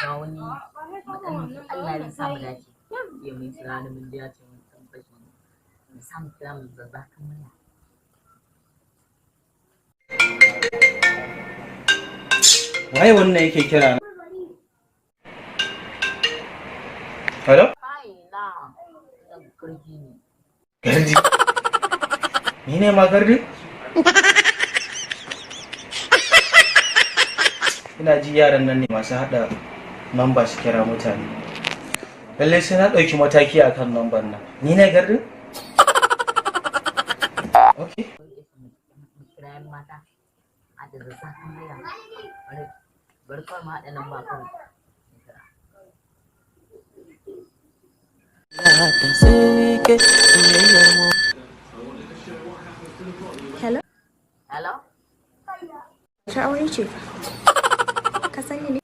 ga wani matsaloli Allah ya sa mu dace ya mun kira ni mun biya ce mun tambaye mu samu kira mu da kan murya waye wannan yake kira na? Hello? kai na da kurji ne Gardi? Ni ne ma gardi? Ina ji yaran nan ne masu haɗa namba su kira mutane. Lallai sai na ɗauki mataki akan namban nan. Ni ne gardi? Okay. kira mata a da kan murya bari kawai ma haɗa nan ba kawai Hello? hello Ta aure ce fa. Ka sani ne?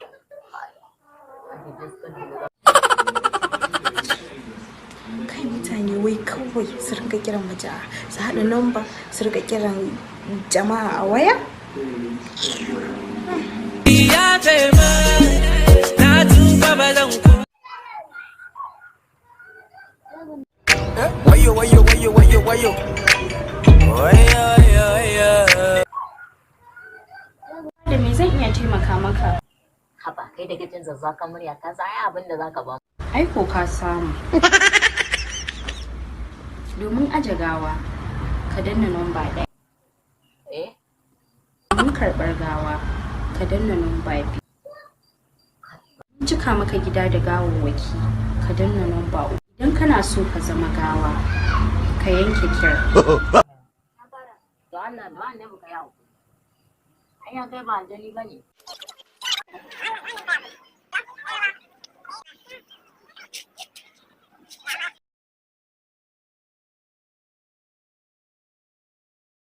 Kai mutane wai kawai su rinka kiran mace su haɗa namba su rinka kiran jama'a a waya? Wayo wayo wayo wayo wayo. Da me zan iya taimaka maka? haba kai da gajin zazzakan murya ka san ai abin da zaka ba Ai ko ka samu. Domin aje gawa, ka danna namba ɗaya. eh Domin karɓar gawa, ka danna namba biyu. Domin cika maka gida da gawawwaki, ka danna namba uku. Idan kana so ka zama gawa, ka yanke kira. da Allah ne baka yawo ai ya kai ba aljani bane